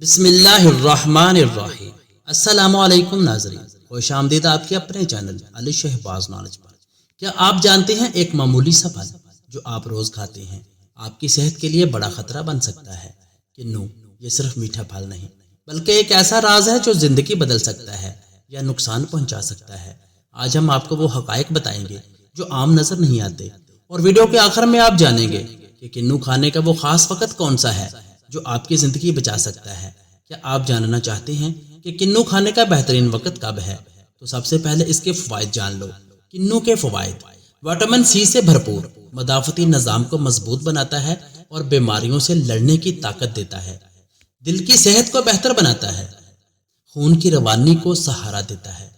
بسم اللہ الرحمن الرحیم۔ السلام علیکم ناظرین، خوش آمدید آپ کے اپنے چینل علی شہباز نالج پر۔ کیا آپ جانتے ہیں ایک معمولی سا پھل جو آپ روز کھاتے ہیں آپ کی صحت کے لیے بڑا خطرہ بن سکتا ہے؟ کنو یہ صرف میٹھا پھل نہیں بلکہ ایک ایسا راز ہے جو زندگی بدل سکتا ہے یا نقصان پہنچا سکتا ہے۔ آج ہم آپ کو وہ حقائق بتائیں گے جو عام نظر نہیں آتے، اور ویڈیو کے آخر میں آپ جانیں گے کہ کنو کھانے کا وہ خاص وقت کون سا ہے جو آپ کی زندگی بچا سکتا ہے۔ کیا آپ جاننا چاہتے ہیں کہ کنو کھانے کا بہترین وقت کب ہے؟ تو سب سے پہلے اس کے فوائد جان لو۔ کنو کے فوائد: وٹامن سی سے بھرپور، مدافعتی نظام کو مضبوط بناتا ہے اور بیماریوں سے لڑنے کی طاقت دیتا ہے۔ دل کی صحت کو بہتر بناتا ہے، خون کی روانی کو سہارا دیتا ہے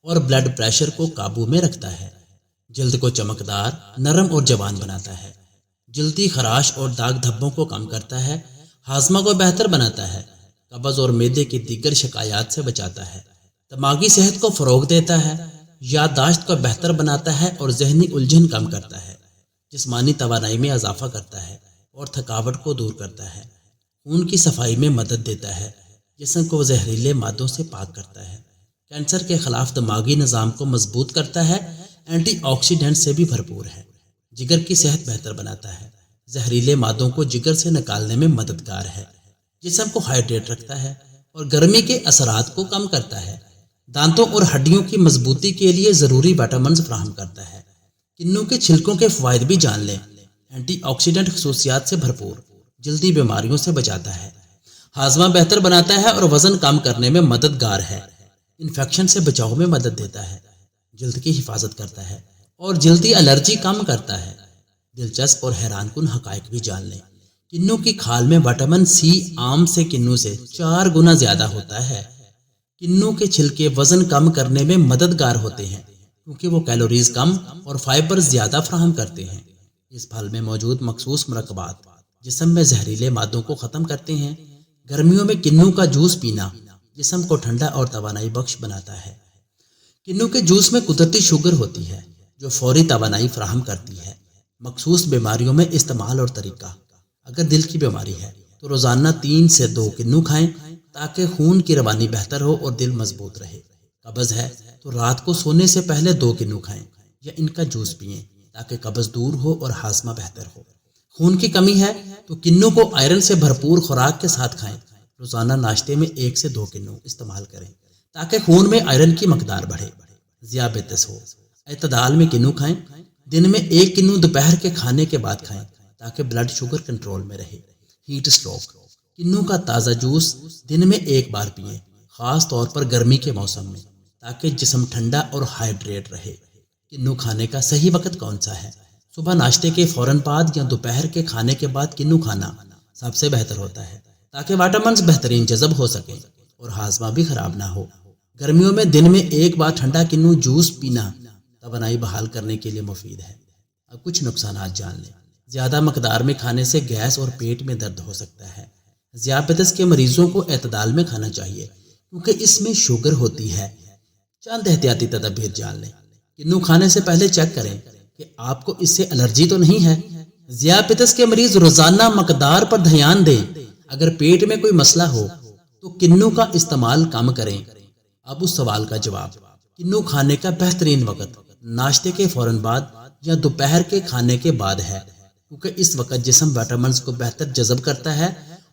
اور بلڈ پریشر کو قابو میں رکھتا ہے۔ جلد کو چمکدار، نرم اور جوان بناتا ہے۔ جلدی خراش اور داغ دھبوں کو کم کرتا ہے۔ ہاضمہ کو بہتر بناتا ہے، قبض اور معدے کی دیگر شکایات سے بچاتا ہے۔ دماغی صحت کو فروغ دیتا ہے، یادداشت کو بہتر بناتا ہے اور ذہنی الجھن کم کرتا ہے۔ جسمانی توانائی میں اضافہ کرتا ہے اور تھکاوٹ کو دور کرتا ہے۔ خون کی صفائی میں مدد دیتا ہے، جسم کو زہریلے مادوں سے پاک کرتا ہے۔ کینسر کے خلاف دماغی نظام کو مضبوط کرتا ہے۔ اینٹی آکسیڈنٹ سے بھی بھرپور ہے، جگر کی صحت بہتر بناتا ہے، زہریلے مادوں کو جگر سے نکالنے میں مددگار ہے، جسم کو ہائیڈریٹ رکھتا ہے اور گرمی کے اثرات کو کم کرتا ہے۔ دانتوں اور ہڈیوں کی مضبوطی کے لیے ضروری وٹامنز فراہم کرتا ہے۔ کنو کے چھلکوں کے فوائد بھی جان لیں۔ اینٹی آکسیڈنٹ خصوصیات سے بھرپور، جلدی بیماریوں سے بچاتا ہے، ہاضمہ بہتر بناتا ہے اور وزن کم کرنے میں مددگار ہے۔ انفیکشن سے بچاؤ میں مدد دیتا ہے، جلد کی حفاظت کرتا ہے اور جلدی الرجی کم کرتا ہے۔ دلچسپ اور حیران کن حقائق بھی جان لیں۔ کنو کی کھال میں وٹامن سی عام سے کنو سے 4 گنا زیادہ ہوتا ہے۔ کنو کے چھلکے وزن کم کرنے میں مددگار ہوتے ہیں کیونکہ وہ کیلوریز کم اور فائبر زیادہ فراہم کرتے ہیں۔ اس پھل میں موجود مخصوص مرکبات جسم میں زہریلے مادوں کو ختم کرتے ہیں۔ گرمیوں میں کنو کا جوس پینا جسم کو ٹھنڈا اور توانائی بخش بناتا ہے۔ کنو کے جوس میں قدرتی شوگر ہوتی ہے جو فوری توانائی فراہم کرتی ہے۔ مخصوص بیماریوں میں استعمال اور طریقہ: اگر دل کی بیماری ہے تو روزانہ 3 سے 2 کنو کھائیں تاکہ خون کی روانی بہتر ہو اور دل مضبوط رہے۔ قبض ہے تو رات کو سونے سے پہلے 2 کنو کھائیں یا ان کا جوس پئیں تاکہ قبض دور ہو اور ہاضمہ بہتر ہو۔ خون کی کمی ہے تو کنو کو آئرن سے بھرپور خوراک کے ساتھ کھائیں۔ روزانہ ناشتے میں 1 سے 2 کنو استعمال کریں تاکہ خون میں آئرن کی مقدار بڑھے۔ ذیابیطس ہو، اعتدال میں کنو کھائیں۔ دن میں 1 کنو دوپہر کے کھانے کے بعد کھائیں تاکہ بلڈ شوگر کنٹرول میں رہے۔ ہیٹ سٹروک، کنو کا تازہ جوس دن میں 1 بار پئیں، خاص طور پر گرمی کے موسم میں تاکہ جسم ٹھنڈا اور ہائیڈریٹ رہے۔ کنو کھانے کا صحیح وقت کون سا ہے؟ صبح ناشتے کے فوراً بعد یا دوپہر کے کھانے کے بعد کنو کھانا سب سے بہتر ہوتا ہے تاکہ وٹامنز بہترین جذب ہو سکیں اور ہاضمہ بھی خراب نہ ہو۔ گرمیوں میں دن میں 1 بار ٹھنڈا کنو جوس پینا توانائی بحال کرنے کے لیے مفید ہے۔ اب کچھ نقصانات جان لیں۔ زیادہ مقدار میں کھانے سے گیس اور پیٹ میں درد ہو سکتا ہے۔ ذیابیطس کے مریضوں کو اعتدال میں کھانا چاہیے کیونکہ اس میں شوگر ہوتی ہے۔ چند احتیاطی تدابیر جان لیں۔ کنو کھانے سے پہلے چیک کریں کہ آپ کو اس سے الرجی تو نہیں ہے۔ ذیابیطس کے مریض روزانہ مقدار پر دھیان دیں۔ اگر پیٹ میں کوئی مسئلہ ہو تو کنو کا استعمال کم کریں۔ اب اس سوال کا جواب: کنو کھانے کا بہترین وقت ناشتے کے فوراً بعد یا دوپہر کے کھانے کے بعد ہے کیونکہ اس وقت جسم وٹامنز کو بہتر جذب کرتا ہے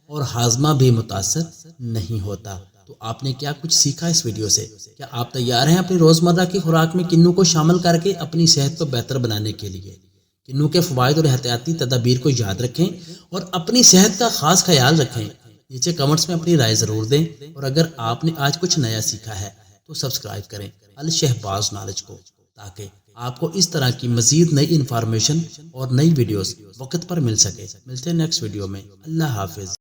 اور ہاضمہ بھی متاثر نہیں ہوتا۔ تو آپ نے کیا کچھ سیکھا اس ویڈیو سے؟ کیا آپ تیار ہیں اپنی روزمرہ کی خوراک میں کنو کو شامل کر کے اپنی صحت کو بہتر بنانے کے لیے؟ کنو کے فوائد اور احتیاطی تدابیر کو یاد رکھیں اور اپنی صحت کا خاص خیال رکھیں۔ نیچے کمنٹس میں اپنی رائے ضرور دیں، اور اگر آپ نے آج کچھ نیا سیکھا ہے تو سبسکرائب کریں علی شہباز نالج کو تاکہ آپ کو اس طرح کی مزید نئی انفارمیشن اور نئی ویڈیوز وقت پر مل سکے۔ ملتے ہیں نیکسٹ ویڈیو میں۔ اللہ حافظ۔